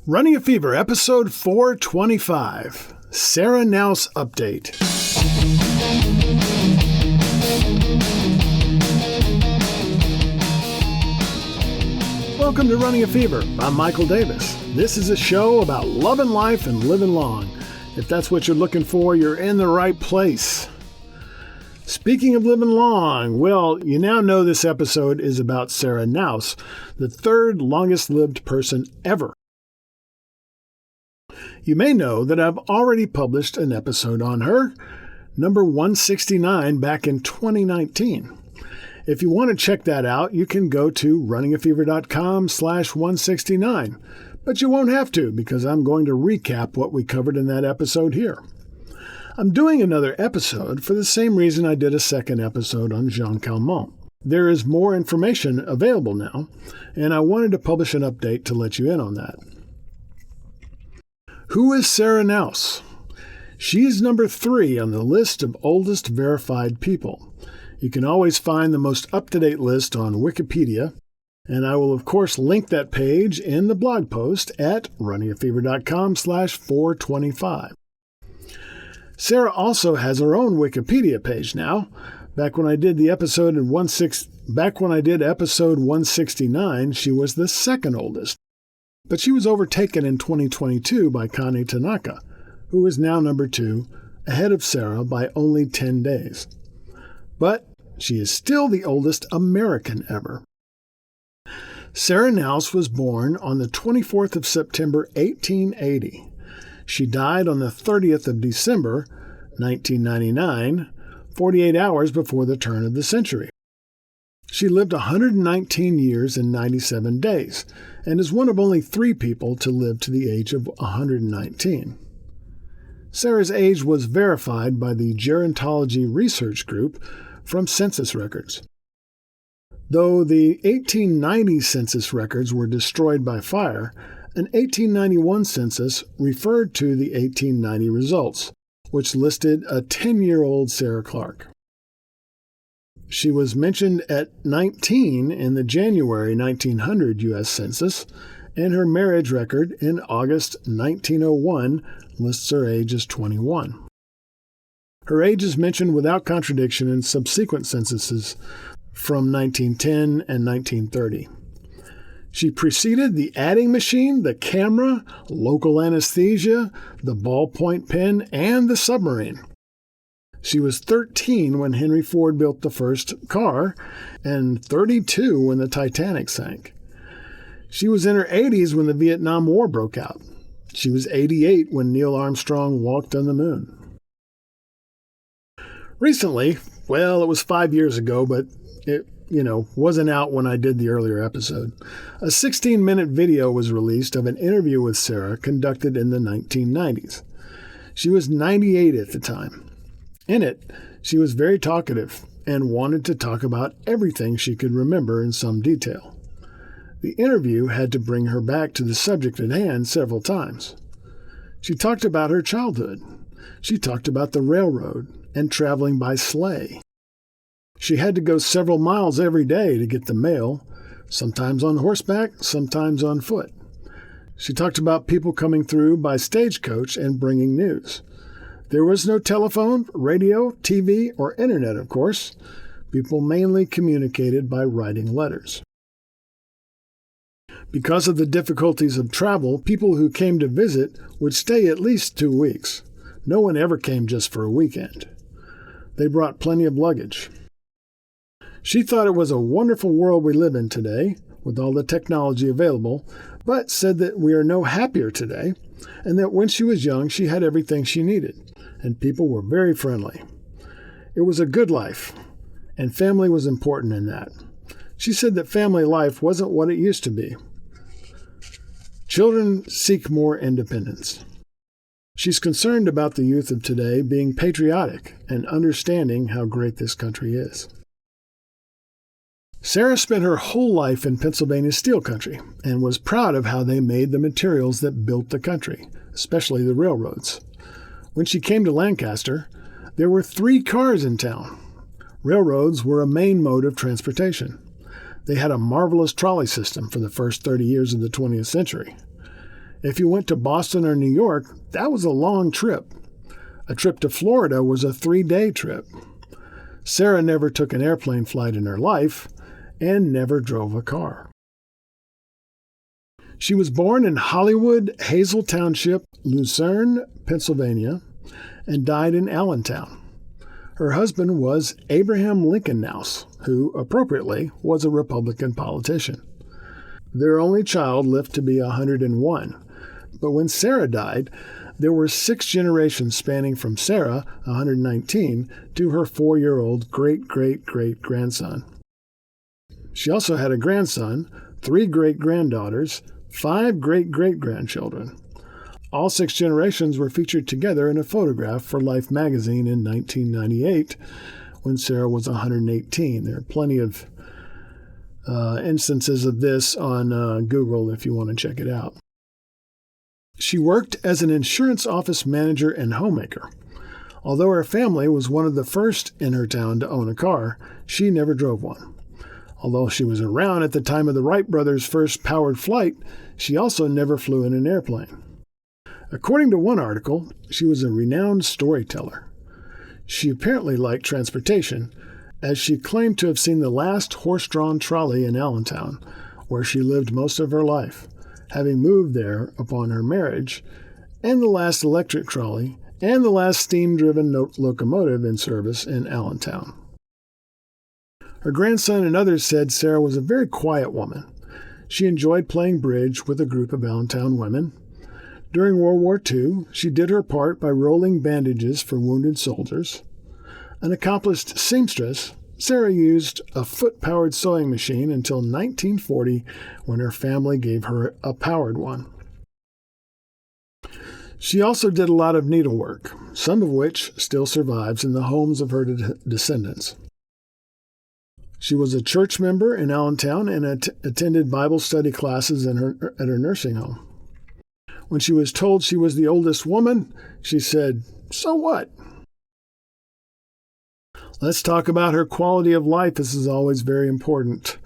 Running a Fever, episode 425, Sarah Knauss update. Welcome to Running a Fever. I'm Michael Davis. This is a show about loving life and living long. If that's what you're looking for, you're in the right place. Speaking of living long, well, you now know this episode is about Sarah Knauss, the third longest-lived person ever. You may know that I've already published an episode on her, number 169, back in 2019. If you want to check that out, you can go to runningafever.com/169. But you won't have to, because I'm going to recap what we covered in that episode here. I'm doing another episode for the same reason I did a second episode on Jeanne Calment. There is more information available now, and I wanted to publish an update to let you in on that. Who is Sarah Knauss? She is number 3 on the list of oldest verified people. You can always find the most up-to-date list on Wikipedia, and I will of course link that page in the blog post at runningafever.com/425. Sarah also has her own Wikipedia page now. Back when I did episode 169, she was the second oldest. But she was overtaken in 2022 by Kane Tanaka, who is now number 2, ahead of Sarah by only 10 days. But she is still the oldest American ever. Sarah Knauss was born on the 24th of September, 1880. She died on the 30th of December, 1999, 48 hours before the turn of the century. She lived 119 years and 97 days, and is one of only 3 people to live to the age of 119. Sarah's age was verified by the Gerontology Research Group from census records. Though the 1890 census records were destroyed by fire, an 1891 census referred to the 1890 results, which listed a 10-year-old Sarah Clark. She was mentioned at 19 in the January 1900 U.S. Census, and her marriage record in August 1901 lists her age as 21. Her age is mentioned without contradiction in subsequent censuses from 1910 and 1930. She preceded the adding machine, the camera, local anesthesia, the ballpoint pen, and the submarine. She was 13 when Henry Ford built the first car, and 32 when the Titanic sank. She was in her 80s when the Vietnam War broke out. She was 88 when Neil Armstrong walked on the moon. Recently, well, it was 5 years ago, but it wasn't out when I did the earlier episode. A 16-minute video was released of an interview with Sarah conducted in the 1990s. She was 98 at the time. In it, she was very talkative and wanted to talk about everything she could remember in some detail. The interview had to bring her back to the subject at hand several times. She talked about her childhood. She talked about the railroad and traveling by sleigh. She had to go several miles every day to get the mail, sometimes on horseback, sometimes on foot. She talked about people coming through by stagecoach and bringing news. There was no telephone, radio, TV, or internet, of course. People mainly communicated by writing letters. Because of the difficulties of travel, people who came to visit would stay at least 2 weeks. No one ever came just for a weekend. They brought plenty of luggage. She thought it was a wonderful world we live in today, with all the technology available, but said that we are no happier today, and that when she was young she had everything she needed, and people were very friendly. It was a good life, and family was important in that. She said that family life wasn't what it used to be. Children seek more independence. She's concerned about the youth of today being patriotic and understanding how great this country is. Sarah spent her whole life in Pennsylvania steel country and was proud of how they made the materials that built the country, especially the railroads. When she came to Lancaster, there were 3 cars in town. Railroads were a main mode of transportation. They had a marvelous trolley system for the first 30 years of the 20th century. If you went to Boston or New York, that was a long trip. A trip to Florida was a 3-day trip. Sarah never took an airplane flight in her life and never drove a car. She was born in Hollywood, Hazel Township, Lucerne, Pennsylvania, and died in Allentown. Her husband was Abraham Lincoln Knauss, who, appropriately, was a Republican politician. Their only child lived to be 101, but when Sarah died, there were 6 generations spanning from Sarah, 119, to her 4-year-old great-great-great-grandson. She also had a grandson, 3 great-granddaughters, 5 great-great-grandchildren. All 6 generations were featured together in a photograph for Life magazine in 1998 when Sarah was 118. There are plenty of instances of this on Google if you want to check it out. She worked as an insurance office manager and homemaker. Although her family was one of the first in her town to own a car, she never drove one. Although she was around at the time of the Wright brothers' first powered flight, she also never flew in an airplane. According to one article, she was a renowned storyteller. She apparently liked transportation, as she claimed to have seen the last horse-drawn trolley in Allentown, where she lived most of her life, having moved there upon her marriage, and the last electric trolley, and the last steam-driven locomotive in service in Allentown. Her grandson and others said Sarah was a very quiet woman. She enjoyed playing bridge with a group of Allentown women. During World War II, she did her part by rolling bandages for wounded soldiers. An accomplished seamstress, Sarah used a foot-powered sewing machine until 1940 when her family gave her a powered one. She also did a lot of needlework, some of which still survives in the homes of her descendants. She was a church member in Allentown and attended Bible study classes at her nursing home. When she was told she was the oldest woman, she said, "So what?" Let's talk about her quality of life. This is always very important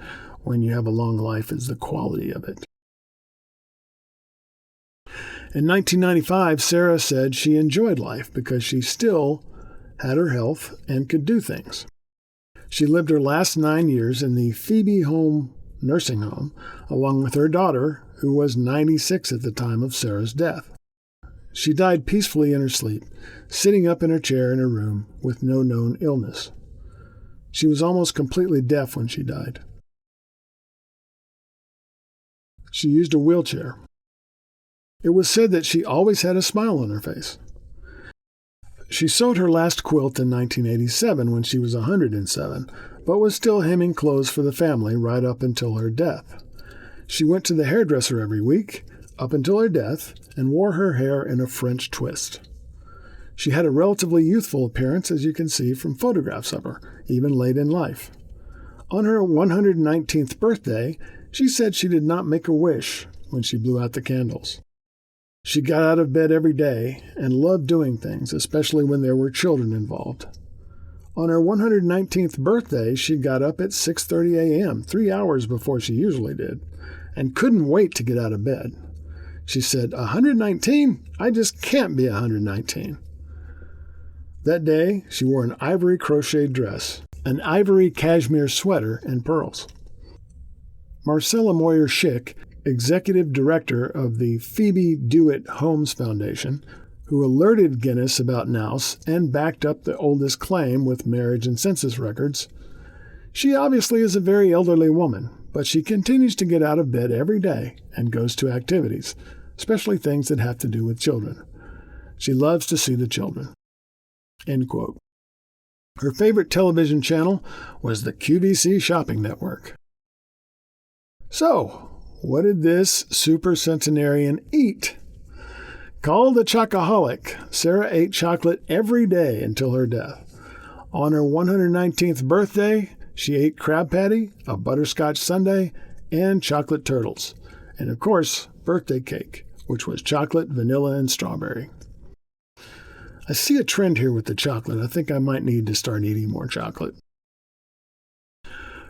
when you have a long life, is the quality of it. In 1995, Sarah said she enjoyed life because she still had her health and could do things. She lived her last 9 years in the Phoebe Home nursing home, along with her daughter, who was 96 at the time of Sarah's death. She died peacefully in her sleep, sitting up in her chair in her room with no known illness. She was almost completely deaf when she died. She used a wheelchair. It was said that she always had a smile on her face. She sewed her last quilt in 1987 when she was 107, but was still hemming clothes for the family right up until her death. She went to the hairdresser every week, up until her death, and wore her hair in a French twist. She had a relatively youthful appearance, as you can see from photographs of her, even late in life. On her 119th birthday, she said she did not make a wish when she blew out the candles. She got out of bed every day and loved doing things, especially when there were children involved. On her 119th birthday, she got up at 6:30 a.m., 3 hours before she usually did, and couldn't wait to get out of bed. She said, 119? I just can't be 119. That day, she wore an ivory crocheted dress, an ivory cashmere sweater, and pearls. Marcella Moyer-Schick, executive director of the Phoebe Dewitt Holmes Foundation, who alerted Guinness about Knauss and backed up the oldest claim with marriage and census records. She obviously is a very elderly woman, but she continues to get out of bed every day and goes to activities, especially things that have to do with children. She loves to see the children." End quote. Her favorite television channel was the QVC Shopping Network. So, what did this supercentenarian eat? Called a chocoholic, Sarah ate chocolate every day until her death. On her 119th birthday, she ate crab patty, a butterscotch sundae, and chocolate turtles. And of course, birthday cake, which was chocolate, vanilla, and strawberry. I see a trend here with the chocolate. I think I might need to start eating more chocolate.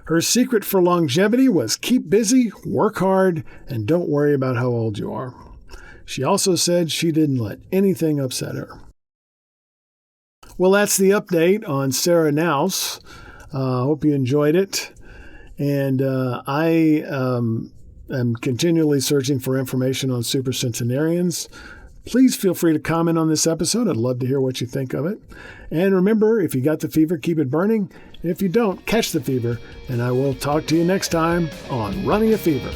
Her secret for longevity was keep busy, work hard, and don't worry about how old you are. She also said she didn't let anything upset her. Well, that's the update on Sarah Knauss. Hope you enjoyed it. And I am continually searching for information on supercentenarians. Please feel free to comment on this episode. I'd love to hear what you think of it. And remember, if you got the fever, keep it burning. If you don't, catch the fever. And I will talk to you next time on Running a Fever.